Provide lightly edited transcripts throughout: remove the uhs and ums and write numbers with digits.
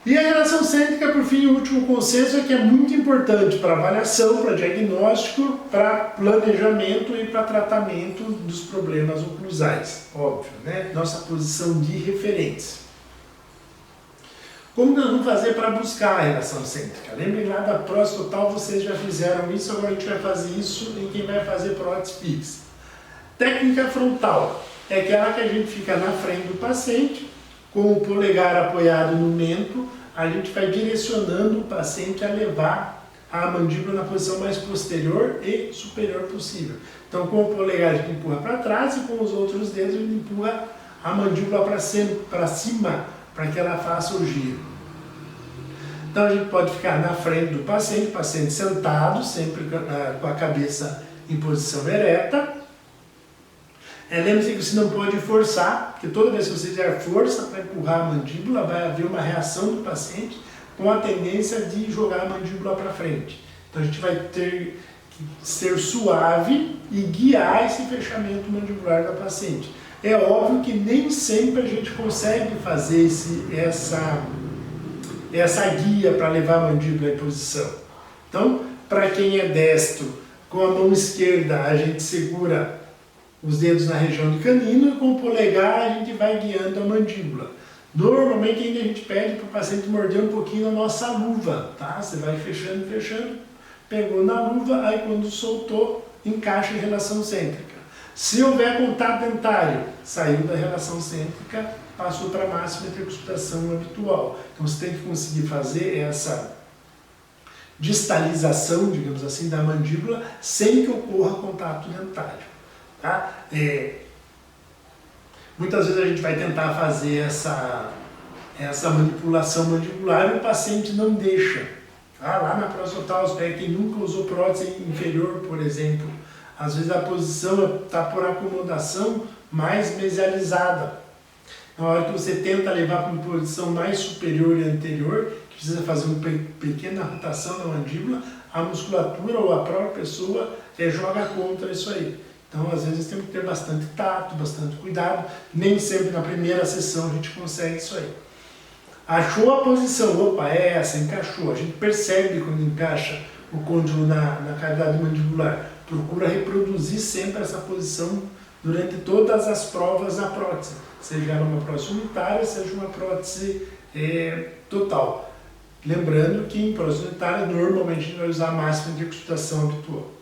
E a relação cêntrica, por fim, o último consenso é que é muito importante para avaliação, para diagnóstico, para planejamento e para tratamento dos problemas oclusais, óbvio, né? Nossa posição de referência. Como nós vamos fazer para buscar a relação cêntrica? Lembrem lá da prótese total, vocês já fizeram isso, agora a gente vai fazer isso em quem vai fazer prótese fixa. Técnica frontal é aquela que a gente fica na frente do paciente, com o polegar apoiado no mento, a gente vai direcionando o paciente a levar a mandíbula na posição mais posterior e superior possível. Então, com o polegar a gente empurra para trás e com os outros dedos a gente empurra a mandíbula para cima, para que ela faça o giro. Então, a gente pode ficar na frente do paciente sentado, sempre com a cabeça em posição ereta. Lembre-se que você não pode forçar, porque toda vez que você fizer força para empurrar a mandíbula, vai haver uma reação do paciente com a tendência de jogar a mandíbula para frente. Então a gente vai ter que ser suave e guiar esse fechamento mandibular da paciente. É óbvio que nem sempre a gente consegue fazer essa guia para levar a mandíbula em posição. Então, para quem é destro, com a mão esquerda a gente segura os dedos na região do canino e com o polegar a gente vai guiando a mandíbula. Normalmente ainda a gente pede para o paciente morder um pouquinho na nossa luva, tá? Você vai fechando, pegou na luva, aí quando soltou, encaixa em relação cêntrica. Se houver contato dentário, saiu da relação cêntrica, passou para a máxima intercrustação habitual. Então você tem que conseguir fazer essa distalização, digamos assim, da mandíbula sem que ocorra contato dentário. Tá? Muitas vezes a gente vai tentar fazer essa manipulação mandibular e o paciente não deixa. Tá? Lá na prótese total, quem nunca usou prótese inferior, por exemplo, às vezes a posição está por acomodação mais mesializada. Na hora que você tenta levar para uma posição mais superior e anterior, que precisa fazer uma pequena rotação da mandíbula, a musculatura ou a própria pessoa joga contra isso aí. Então, às vezes, temos que ter bastante tato, bastante cuidado. Nem sempre na primeira sessão a gente consegue isso aí. Achou a posição, opa, é essa, encaixou. A gente percebe quando encaixa o côndilo na cavidade mandibular. Procura reproduzir sempre essa posição durante todas as provas da prótese. Seja uma prótese unitária, seja uma prótese total. Lembrando que em prótese unitária, normalmente a gente vai usar a máxima de intercrustação habitual.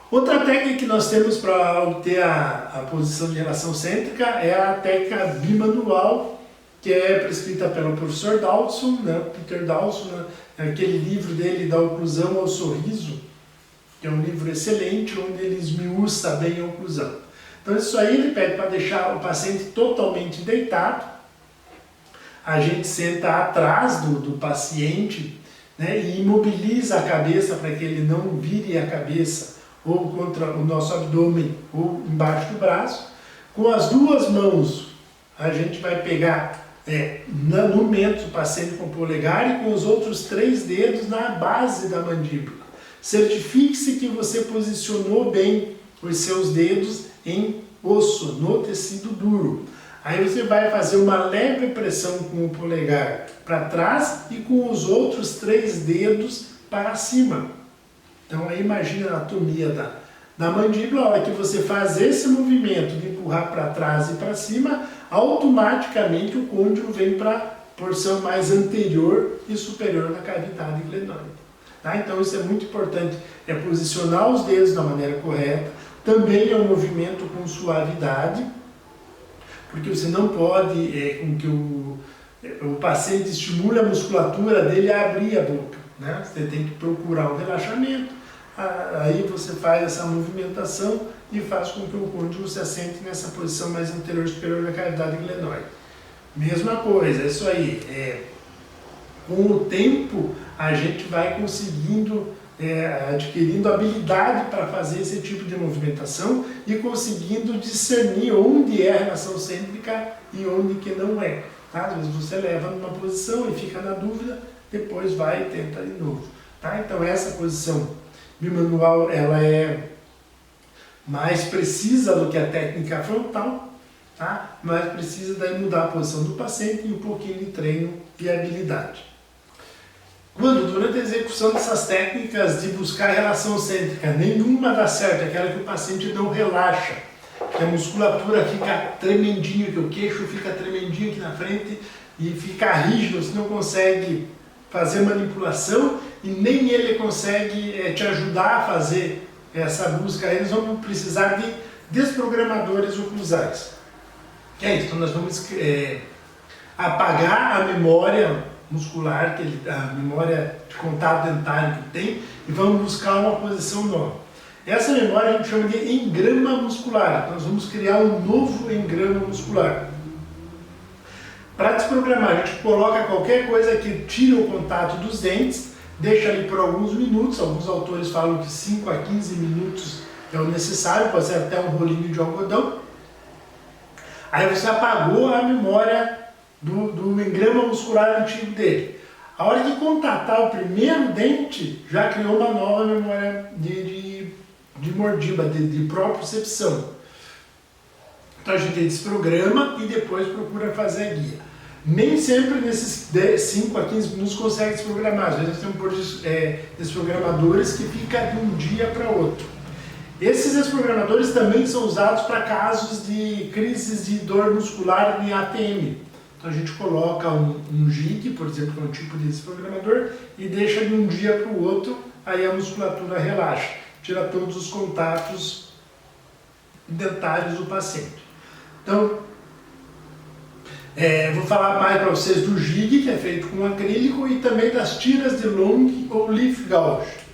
Outra técnica que nós temos para obter a posição de relação cêntrica é a técnica bimanual, que é prescrita pelo professor Dawson, né, Peter Dawson, aquele livro dele da oclusão ao sorriso, que é um livro excelente, onde ele esmiuça bem a oclusão. Então isso aí ele pede para deixar o paciente totalmente deitado, a gente senta atrás do paciente, né, e imobiliza a cabeça para que ele não vire a cabeça ou contra o nosso abdômen, ou embaixo do braço. Com as duas mãos, a gente vai pegar no mento do paciente com o polegar e com os outros 3 dedos na base da mandíbula. Certifique-se que você posicionou bem os seus dedos em osso, no tecido duro. Aí você vai fazer uma leve pressão com o polegar para trás e com os outros 3 dedos para cima. Então aí imagina a anatomia da mandíbula, a hora que você faz esse movimento de empurrar para trás e para cima, automaticamente o côndilo vem para a porção mais anterior e superior da cavidade glenoide. Tá? Então isso é muito importante, posicionar os dedos da maneira correta, também é um movimento com suavidade, porque você não pode com que o paciente estimule a musculatura dele a abrir a boca. Né? Você tem que procurar um relaxamento, aí você faz essa movimentação e faz com que o côndilo se assente nessa posição mais anterior e superior da cavidade glenoide. Mesma coisa, isso aí, com o tempo a gente vai conseguindo, adquirindo habilidade para fazer esse tipo de movimentação e conseguindo discernir onde é a relação cêntrica e onde que não é. Tá? Às vezes você leva numa posição e fica na dúvida, depois vai e tenta de novo. Tá? Então essa posição bimanual ela é mais precisa do que a técnica frontal. tá? Mas precisa daí mudar a posição do paciente e um pouquinho de treino e habilidade. Quando, durante a execução dessas técnicas de buscar relação cêntrica, nenhuma dá certo, aquela que o paciente não relaxa, que a musculatura fica tremendinho, que o queixo fica tremendinho aqui na frente e fica rígido, você não consegue fazer manipulação e nem ele consegue te ajudar a fazer essa busca. Aí nós vamos precisar de desprogramadores oclusais. Que é isso, então nós vamos apagar a memória muscular, a memória de contato dentário que tem, e vamos buscar uma posição nova. Essa memória a gente chama de engrama muscular, então nós vamos criar um novo engrama muscular. Para desprogramar, a gente coloca qualquer coisa que tira o contato dos dentes, deixa ali por alguns minutos, alguns autores falam que 5 a 15 minutos é o necessário, pode ser até um rolinho de algodão. Aí você apagou a memória do engrama muscular antigo dele. A hora de contatar o primeiro dente, já criou uma nova memória de mordiba, de propriocepção. Então a gente desprograma e depois procura fazer a guia. Nem sempre nesses 5 a 15 minutos consegue desprogramar. Às vezes temos desprogramadores que ficam de um dia para outro. Esses desprogramadores também são usados para casos de crises de dor muscular em ATM. Então a gente coloca um jig, por exemplo, que é um tipo de desprogramador, e deixa de um dia para o outro, aí a musculatura relaxa, tira todos os contatos dentários do paciente. Então, vou falar mais para vocês do jig, que é feito com acrílico, e também das tiras de long ou leaf gouge.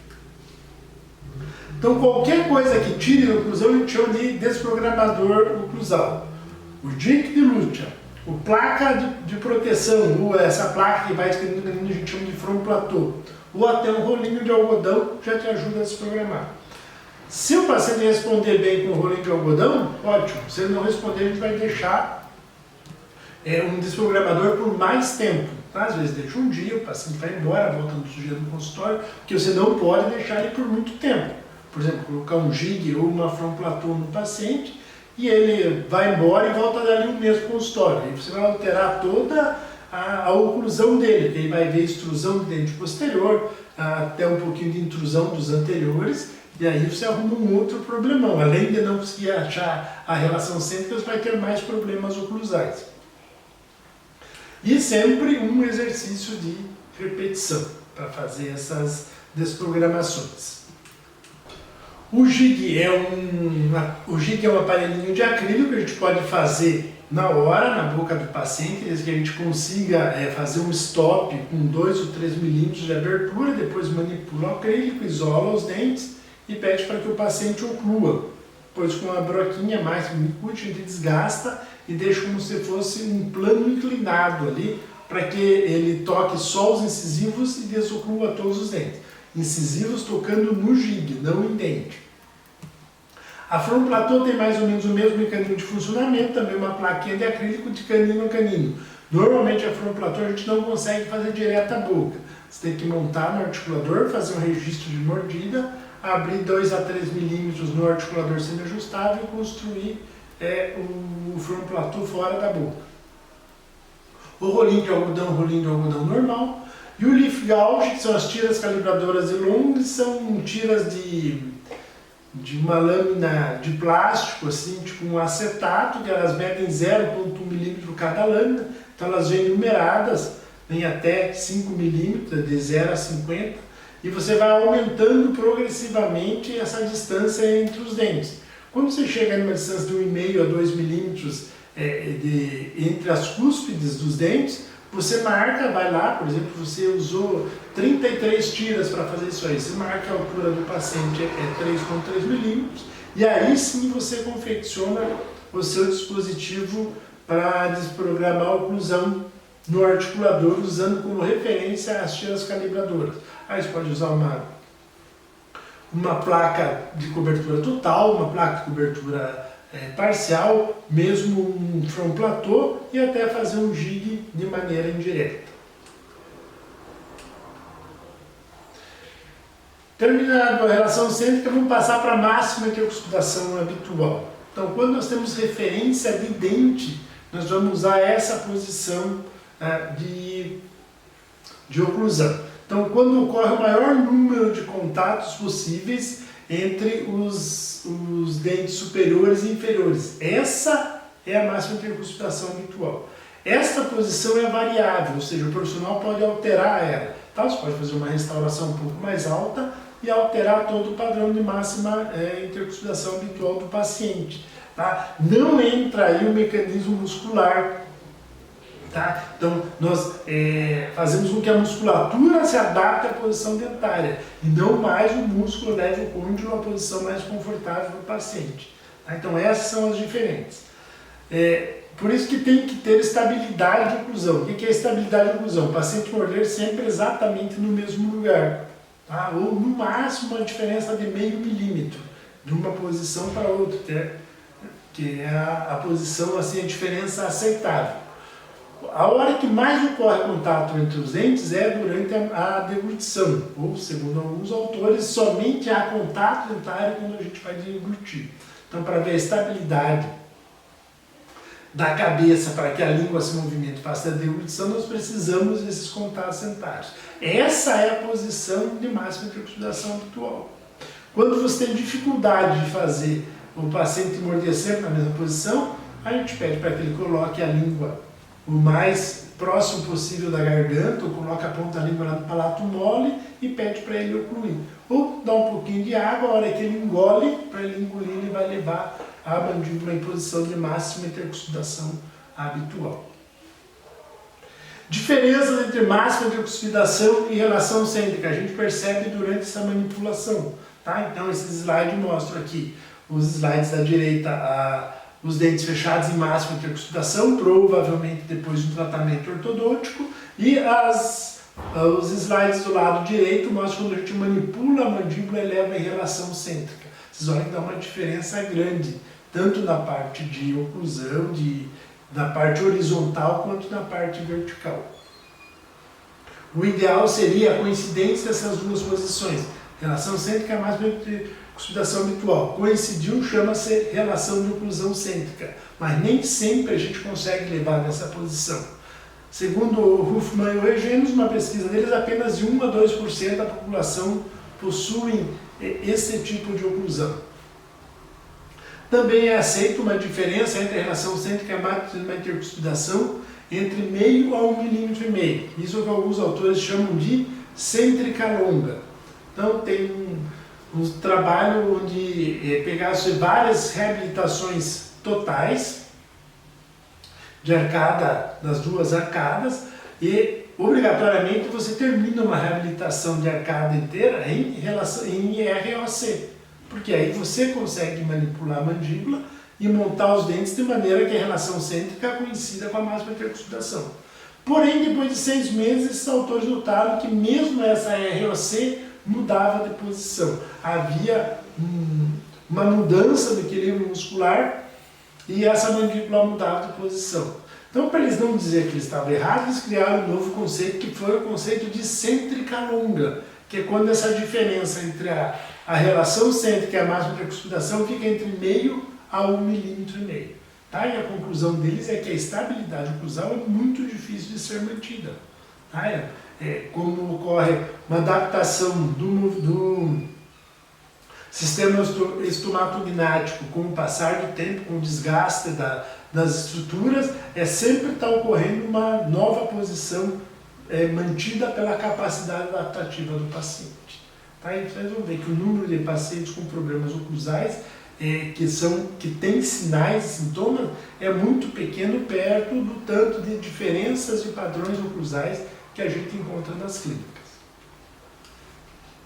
Então, qualquer coisa que tire a oclusão, a gente chama de desprogramador oclusal. O jig de lucha, o placa de proteção, ou essa placa que vai escrevendo, a gente chama de front platô, ou até um rolinho de algodão já te ajuda a desprogramar. Se o paciente responder bem com o rolinho de algodão, ótimo. Se ele não responder, a gente vai deixar um desprogramador por mais tempo. Tá? Às vezes deixa um dia, o paciente vai embora, volta no dia no consultório, porque você não pode deixar ele por muito tempo. Por exemplo, colocar um jig ou uma front platô no paciente, e ele vai embora e volta dali um mês para o consultório. Aí você vai alterar toda a oclusão dele, porque ele vai ver extrusão do dente posterior, até um pouquinho de intrusão dos anteriores, e aí você arruma um outro problemão. Além de não conseguir achar a relação cêntrica, você vai ter mais problemas oclusais. E sempre um exercício de repetição para fazer essas desprogramações. O jig é um aparelhinho de acrílico que a gente pode fazer na hora, na boca do paciente, desde que a gente consiga fazer um stop com 2 ou 3 milímetros de abertura, depois manipula o acrílico, isola os dentes e pede para que o paciente oclua. Depois com uma broquinha mais útil, a gente desgasta e deixa como se fosse um plano inclinado ali, para que ele toque só os incisivos e desoclua todos os dentes. Incisivos tocando no jig, não em dente. A front platô tem mais ou menos o mesmo mecanismo de funcionamento, também uma plaquinha de acrílico de canino a canino. Normalmente a front platô a gente não consegue fazer direto à boca. Você tem que montar no articulador, fazer um registro de mordida, abrir 2 a 3 milímetros no articulador semi-ajustável e construir o front platô fora da boca. O rolinho de algodão normal. E o leaf gouge, que são as tiras calibradoras de long, são tiras de uma lâmina de plástico, assim, tipo um acetato, que elas medem 0,1 milímetro cada lâmina, então elas vêm numeradas, vem até 5 milímetros, de 0 a 50, e você vai aumentando progressivamente essa distância entre os dentes. Quando você chega numa distância de 1,5 a 2 milímetros entre as cúspides dos dentes, você marca, vai lá, por exemplo, você usou 33 tiras para fazer isso aí, você marca a altura do paciente é 3,3 milímetros, e aí sim você confecciona o seu dispositivo para desprogramar a oclusão no articulador, usando como referência as tiras calibradoras. Aí você pode usar uma placa de cobertura total, uma placa de cobertura parcial, mesmo um front platô, e até fazer um jig de maneira indireta. Terminado a relação cêntrica, vamos passar para a máxima, que é a auscultação habitual. Então, quando nós temos referência de dente, nós vamos usar essa posição de oclusão. Então, quando ocorre o maior número de contatos possíveis entre os dentes superiores e inferiores. Essa é a máxima intercuspidação habitual. Esta posição é variável, ou seja, o profissional pode alterar ela. Tá? Você pode fazer uma restauração um pouco mais alta e alterar todo o padrão de máxima intercuspidação habitual do paciente. Tá? Não entra aí o mecanismo muscular. Tá? Então, nós fazemos com que a musculatura se adapte à posição dentária e não mais o músculo leve o côndilo à posição mais confortável do paciente. Tá? Então, essas são as diferentes. Por isso que tem que ter estabilidade de oclusão. O que é estabilidade de oclusão? O paciente morder sempre exatamente no mesmo lugar. Tá? Ou, no máximo, uma diferença de meio milímetro de uma posição para outra, que é a posição, assim, a diferença aceitável. A hora que mais ocorre contato entre os dentes é durante a deglutição, ou, segundo alguns autores, somente há contato dentário quando a gente vai deglutir. Então, para ver a estabilidade da cabeça, para que a língua se movimente e faça a deglutição, nós precisamos desses contatos dentários. Essa é a posição de máxima intercuspidação habitual. Quando você tem dificuldade de fazer o paciente morder sempre na mesma posição, a gente pede para que ele coloque a língua o mais próximo possível da garganta, ou coloca a ponta da língua lá no palato mole e pede para ele ocluir. Ou dá um pouquinho de água, a hora que ele engole, para ele engolir, ele vai levar a mandíbula em posição de máxima intercuspidação habitual. Diferenças entre máxima intercuspidação e relação cêntrica, a gente percebe durante essa manipulação. Tá? Então, esses slides mostram aqui, os slides da direita, os dentes fechados em máxima intercuspidação, provavelmente depois de um tratamento ortodôntico, e os slides do lado direito mostram quando a gente manipula a mandíbula e leva em relação cêntrica. Vocês olham que dá uma diferença grande, tanto na parte de oclusão, na parte horizontal, quanto na parte vertical. O ideal seria a coincidência dessas duas posições. Relação cêntrica é mais intercuspidação habitual. Coincidiu, chama-se relação de oclusão cêntrica, mas nem sempre a gente consegue levar nessa posição. Segundo o Huffman e o Regenos, uma pesquisa deles, apenas de 1 a 2% da população possuem esse tipo de oclusão. Também é aceita uma diferença entre a relação cêntrica e a máxima intercuspidação entre meio a 1,5 mm. Isso é o que alguns autores chamam de cêntrica longa. Então tem um trabalho onde pegaram-se várias reabilitações totais de arcada, das duas arcadas, e obrigatoriamente você termina uma reabilitação de arcada inteira em ROC, porque aí você consegue manipular a mandíbula e montar os dentes de maneira que a relação cêntrica coincida com a máxima intercuspidação. Porém, depois de 6 meses, esses autores notaram que mesmo essa ROC mudava de posição. Havia uma mudança do equilíbrio muscular e essa mandíbula mudava de posição. Então, para eles não dizer que eles estavam errados, eles criaram um novo conceito, que foi o conceito de cêntrica longa, que é quando essa diferença entre a relação cêntrica e a máxima intercuspidação fica entre meio a 1,5 mm. Tá? E a conclusão deles é que a estabilidade oclusal é muito difícil de ser mantida. Tá? Como ocorre uma adaptação do sistema estomatognático com o passar do tempo, com o desgaste das estruturas, sempre está ocorrendo uma nova posição mantida pela capacidade adaptativa do paciente. Tá? Então, vocês vão ver que o número de pacientes com problemas oclusais que têm sinais e sintomas é muito pequeno perto do tanto de diferenças de padrões oclusais que a gente encontra nas clínicas.